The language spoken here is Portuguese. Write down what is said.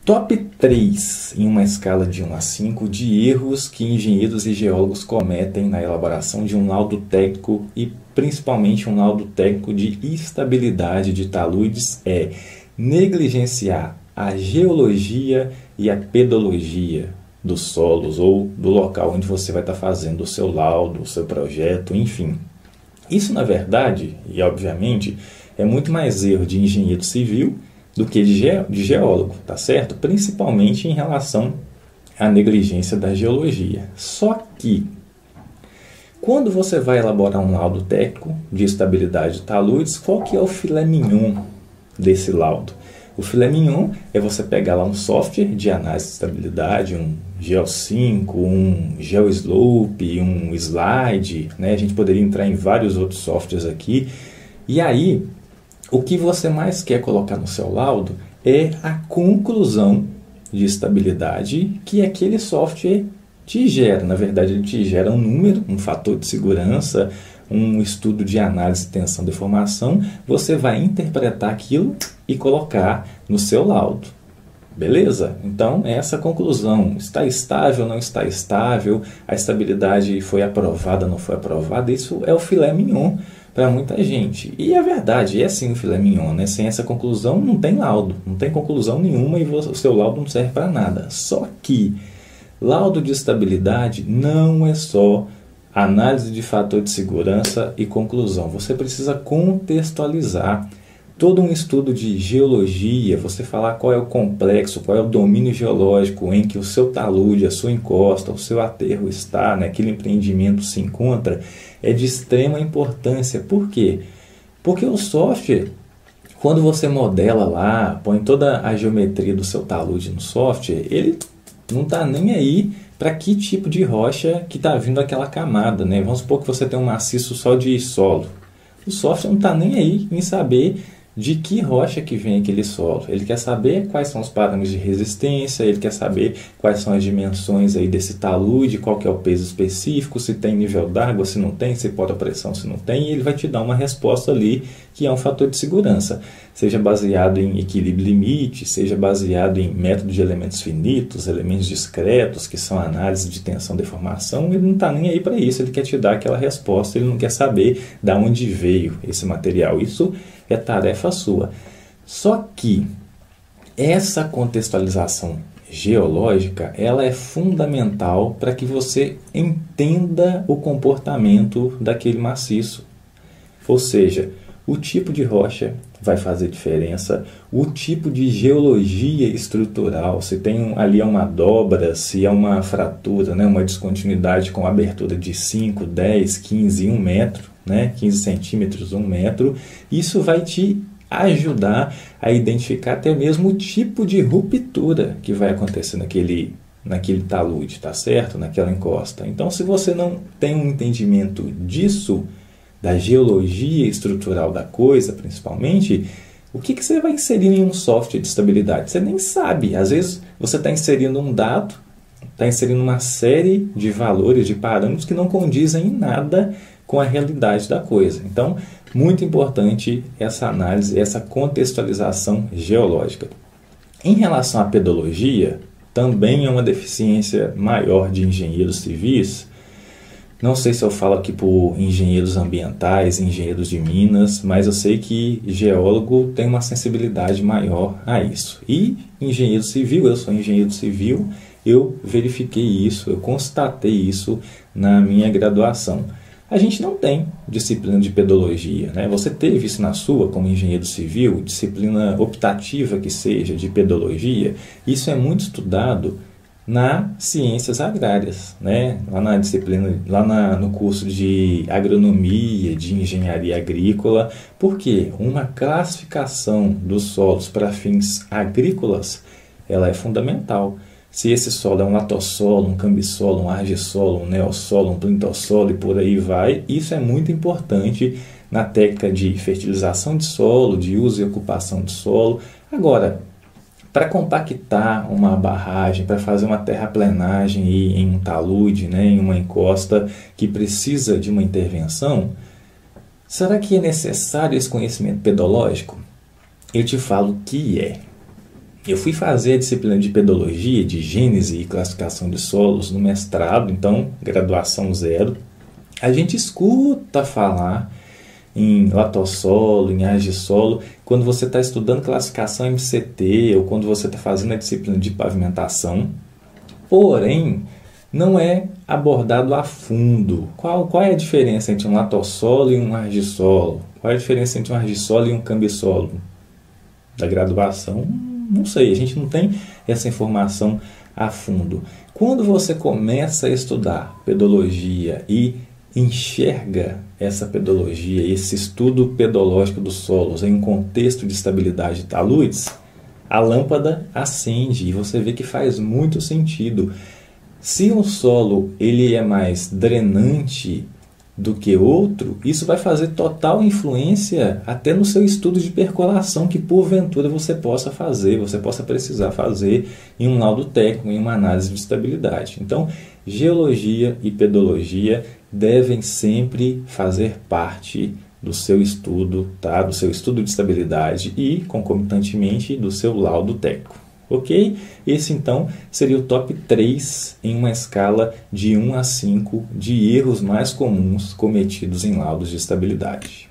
Top 3 em uma escala de 1 a 5 de erros que engenheiros e geólogos cometem na elaboração de um laudo técnico e principalmente um laudo técnico de estabilidade de taludes é negligenciar a geologia e a pedologia dos solos ou do local onde você vai estar fazendo o seu laudo, o seu projeto, enfim. Isso, na verdade, e obviamente, é muito mais erro de engenheiro civil do que de geólogo, tá certo? Principalmente em relação à negligência da geologia. Só que, quando você vai elaborar um laudo técnico de estabilidade de taludes, qual que é o filé mignon desse laudo? O filé mignon é você pegar lá um software de análise de estabilidade, um Geo5, um GeoSlope, um Slide, né? A gente poderia entrar em vários outros softwares aqui. E aí, o que você mais quer colocar no seu laudo é a conclusão de estabilidade que aquele software te gera. Na verdade, ele te gera um número, um fator de segurança, um estudo de análise de tensão e deformação. Você vai interpretar aquilo e colocar no seu laudo. Beleza? Então, essa conclusão. Está estável, não está estável? A estabilidade foi aprovada, não foi aprovada? Isso é o filé mignon para muita gente. E é verdade, é sim o filé mignon, né? Sem essa conclusão não tem laudo, não tem conclusão nenhuma e o seu laudo não serve para nada. Só que laudo de estabilidade não é só análise de fator de segurança e conclusão. Você precisa contextualizar todo um estudo de geologia, você falar qual é o complexo, qual é o domínio geológico em que o seu talude, a sua encosta, o seu aterro está, né, aquele empreendimento se encontra, é de extrema importância. Por quê? Porque o software, quando você modela lá, põe toda a geometria do seu talude no software, ele não está nem aí para que tipo de rocha que está vindo aquela camada, né? Vamos supor que você tem um maciço só de solo. O software não está nem aí em saber de que rocha que vem aquele solo. Ele quer saber quais são os parâmetros de resistência, ele quer saber quais são as dimensões aí desse talude, qual que é o peso específico, se tem nível d'água, se não tem, se pode a pressão, se não tem, e ele vai te dar uma resposta ali que é um fator de segurança. Seja baseado em equilíbrio limite, seja baseado em método de elementos finitos, elementos discretos, que são análise de tensão e deformação, ele não está nem aí para isso, ele quer te dar aquela resposta, ele não quer saber de onde veio esse material. Isso é tarefa sua. Só que essa contextualização geológica, ela é fundamental para que você entenda o comportamento daquele maciço. Ou seja, o tipo de rocha vai fazer diferença, o tipo de geologia estrutural, se tem ali uma dobra, se é uma fratura, né, uma descontinuidade com abertura de 5, 10, 15, 1 metro, né, 15 centímetros, 1 metro, isso vai te ajudar a identificar até mesmo o tipo de ruptura que vai acontecer naquele talude, tá certo? Naquela encosta. Então, se você não tem um entendimento disso, da geologia estrutural da coisa, principalmente, o que você vai inserir em um software de estabilidade? Você nem sabe. Às vezes, você está inserindo um dado, está inserindo uma série de valores, de parâmetros que não condizem em nada com a realidade da coisa. Então, muito importante essa análise, essa contextualização geológica. Em relação à pedologia, também é uma deficiência maior de engenheiros civis. Não sei se eu falo aqui por engenheiros ambientais, engenheiros de minas, mas eu sei que geólogo tem uma sensibilidade maior a isso. E engenheiro civil, eu sou engenheiro civil, eu verifiquei isso, eu constatei isso na minha graduação. A gente não tem disciplina de pedologia, né? Você teve isso na sua como engenheiro civil, disciplina optativa que seja de pedologia, isso é muito estudado nas ciências agrárias, né? Lá na disciplina, no curso de agronomia, de engenharia agrícola, porque uma classificação dos solos para fins agrícolas, ela é fundamental. Se esse solo é um latossolo, um cambissolo, um argissolo, um neossolo, um plintossolo e por aí vai, isso é muito importante na técnica de fertilização de solo, de uso e ocupação de solo. Agora, para compactar uma barragem, para fazer uma terraplenagem em um talude, né, em uma encosta que precisa de uma intervenção, será que é necessário esse conhecimento pedológico? Eu te falo que é. Eu fui fazer a disciplina de pedologia, de gênese e classificação de solos no mestrado, então graduação 0. A gente escuta falar em latossolo, em argissolo, quando você está estudando classificação MCT ou quando você está fazendo a disciplina de pavimentação. Porém, não é abordado a fundo. Qual é a diferença entre um latossolo e um argissolo? Qual é a diferença entre um argissolo e um cambissolo? Da graduação, não sei, a gente não tem essa informação a fundo. Quando você começa a estudar pedologia e enxerga essa pedologia, esse estudo pedológico dos solos em um contexto de estabilidade de taludes, a lâmpada acende e você vê que faz muito sentido. Se um solo ele é mais drenante do que outro, isso vai fazer total influência até no seu estudo de percolação que porventura você possa fazer, você possa precisar fazer em um laudo técnico, em uma análise de estabilidade. Então, geologia e pedologia devem sempre fazer parte do seu estudo, tá? Do seu estudo de estabilidade e, concomitantemente, do seu laudo técnico. Ok? Esse, então, seria o top 3 em uma escala de 1 a 5 de erros mais comuns cometidos em laudos de estabilidade.